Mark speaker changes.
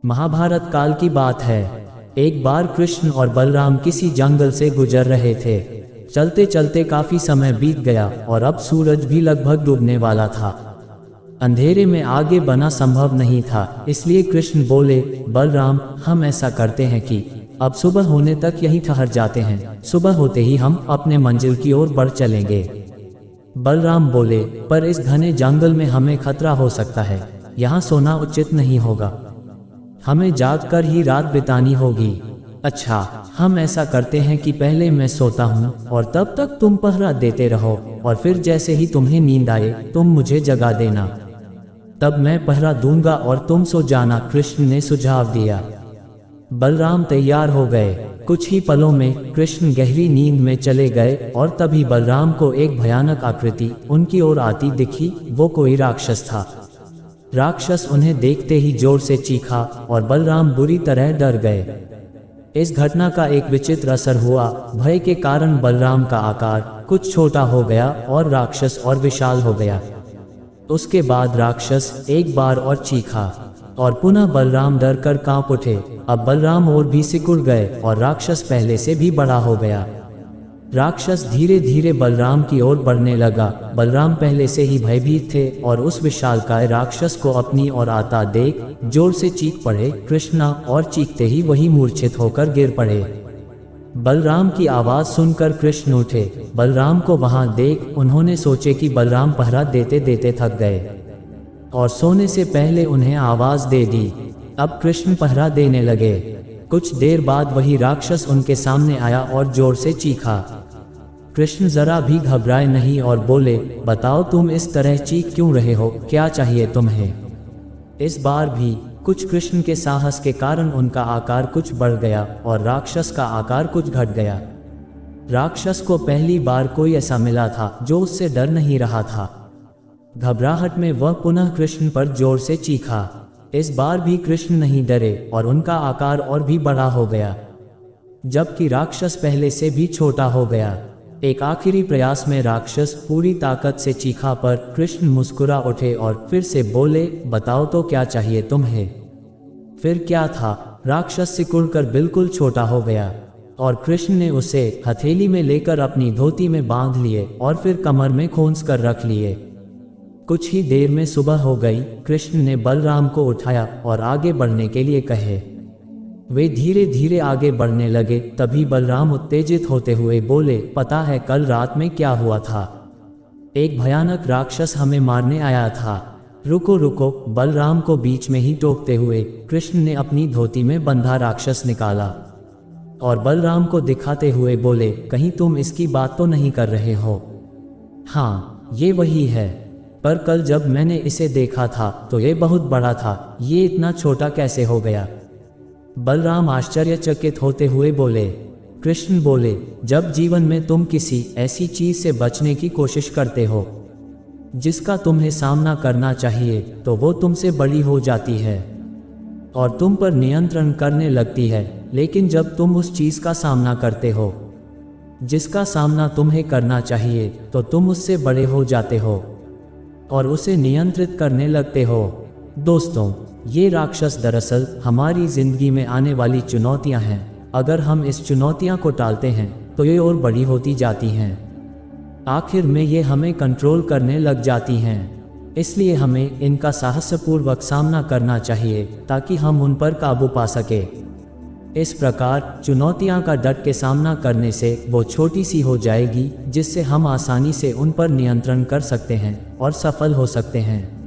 Speaker 1: महाभारत काल की बात है। एक बार कृष्ण और बलराम किसी जंगल से गुजर रहे थे। चलते चलते काफी समय बीत गया और अब सूरज भी लगभग डूबने वाला था। अंधेरे में आगे बढ़ना संभव नहीं था, इसलिए कृष्ण बोले, बलराम, हम ऐसा करते हैं कि अब सुबह होने तक यहीं ठहर जाते हैं। सुबह होते ही हम अपने मंजिल की ओर बढ़ चलेंगे। बलराम बोले, पर इस घने जंगल में हमें खतरा हो सकता है। यहाँ सोना उचित नहीं होगा। हमें जागकर ही रात बितानी होगी। अच्छा, हम ऐसा करते हैं कि पहले मैं सोता हूँ और तब तक तुम पहरा देते रहो, और फिर जैसे ही तुम्हें नींद आए तुम मुझे जगा देना। तब मैं पहरा दूंगा और तुम सो जाना। कृष्ण ने सुझाव दिया। बलराम तैयार हो गए। कुछ ही पलों में कृष्ण गहरी नींद में चले गए और तभी बलराम को एक भयानक आकृति उनकी ओर आती दिखी। वो कोई राक्षस था। राक्षस उन्हें देखते ही जोर से चीखा और बलराम बुरी तरह डर गए। इस घटना का एक विचित्र असर हुआ। भय के कारण बलराम का आकार कुछ छोटा हो गया और राक्षस और विशाल हो गया। उसके बाद राक्षस एक बार और चीखा और पुनः बलराम डर कर कांप उठे। अब बलराम और भी सिकुड़ गए और राक्षस पहले से भी बड़ा हो गया। राक्षस धीरे धीरे बलराम की ओर बढ़ने लगा। बलराम पहले से ही भयभीत थे और उस विशालकाय राक्षस को अपनी ओर आता देख जोर से चीख पड़े, कृष्णा, और चीखते ही वही मूर्छित होकर गिर पड़े। बलराम की आवाज सुनकर कृष्ण उठे। बलराम को वहां देख उन्होंने सोचे कि बलराम पहरा देते देते थक गए और सोने से पहले उन्हें आवाज दे दी। अब कृष्ण पहरा देने लगे। कुछ देर बाद वही राक्षस उनके सामने आया और जोर से चीखा। कृष्ण जरा भी घबराए नहीं और बोले, बताओ तुम इस तरह चीख क्यों रहे हो, क्या चाहिए तुम्हें? इस बार भी कुछ कृष्ण के साहस के कारण उनका आकार कुछ बढ़ गया और राक्षस का आकार कुछ घट गया। राक्षस को पहली बार कोई ऐसा मिला था जो उससे डर नहीं रहा था। घबराहट में वह पुनः कृष्ण पर जोर से चीखा। इस बार भी कृष्ण नहीं डरे और उनका आकार और भी बड़ा हो गया, जबकि राक्षस पहले से भी छोटा हो गया। एक आखिरी प्रयास में राक्षस पूरी ताकत से चीखा पर कृष्ण मुस्कुरा उठे और फिर से बोले, बताओ तो क्या चाहिए तुम्हें? फिर क्या था, राक्षस सिकुड़कर बिल्कुल छोटा हो गया और कृष्ण ने उसे हथेली में लेकर अपनी धोती में बांध लिए और फिर कमर में खोंस कर रख लिए। कुछ ही देर में सुबह हो गई। कृष्ण ने बलराम को उठाया और आगे बढ़ने के लिए कहे। वे धीरे धीरे आगे बढ़ने लगे। तभी बलराम उत्तेजित होते हुए बोले, पता है कल रात में क्या हुआ था? एक भयानक राक्षस हमें मारने आया था। रुको रुको, बलराम को बीच में ही टोकते हुए कृष्ण ने अपनी धोती में बंधा राक्षस निकाला और बलराम को दिखाते हुए बोले, कहीं तुम इसकी बात तो नहीं कर रहे हो? हाँ, ये वही है, पर कल जब मैंने इसे देखा था तो ये बहुत बड़ा था। ये इतना छोटा कैसे हो गया? बलराम आश्चर्यचकित होते हुए बोले। कृष्ण बोले, जब जीवन में तुम किसी ऐसी चीज से बचने की कोशिश करते हो जिसका तुम्हें सामना करना चाहिए, तो वो तुमसे बड़ी हो जाती है और तुम पर नियंत्रण करने लगती है। लेकिन जब तुम उस चीज का सामना करते हो जिसका सामना तुम्हें करना चाहिए, तो तुम उससे बड़े हो जाते हो और उसे नियंत्रित करने लगते हो। दोस्तों, ये राक्षस दरअसल हमारी जिंदगी में आने वाली चुनौतियां हैं। अगर हम इस चुनौतियां को टालते हैं तो ये और बड़ी होती जाती हैं। आखिर में ये हमें कंट्रोल करने लग जाती हैं। इसलिए हमें इनका साहसपूर्वक सामना करना चाहिए ताकि हम उन पर काबू पा सके। इस प्रकार चुनौतियां का डट के सामना करने से वो छोटी सी हो जाएगी, जिससे हम आसानी से उन पर नियंत्रण कर सकते हैं और सफल हो सकते हैं।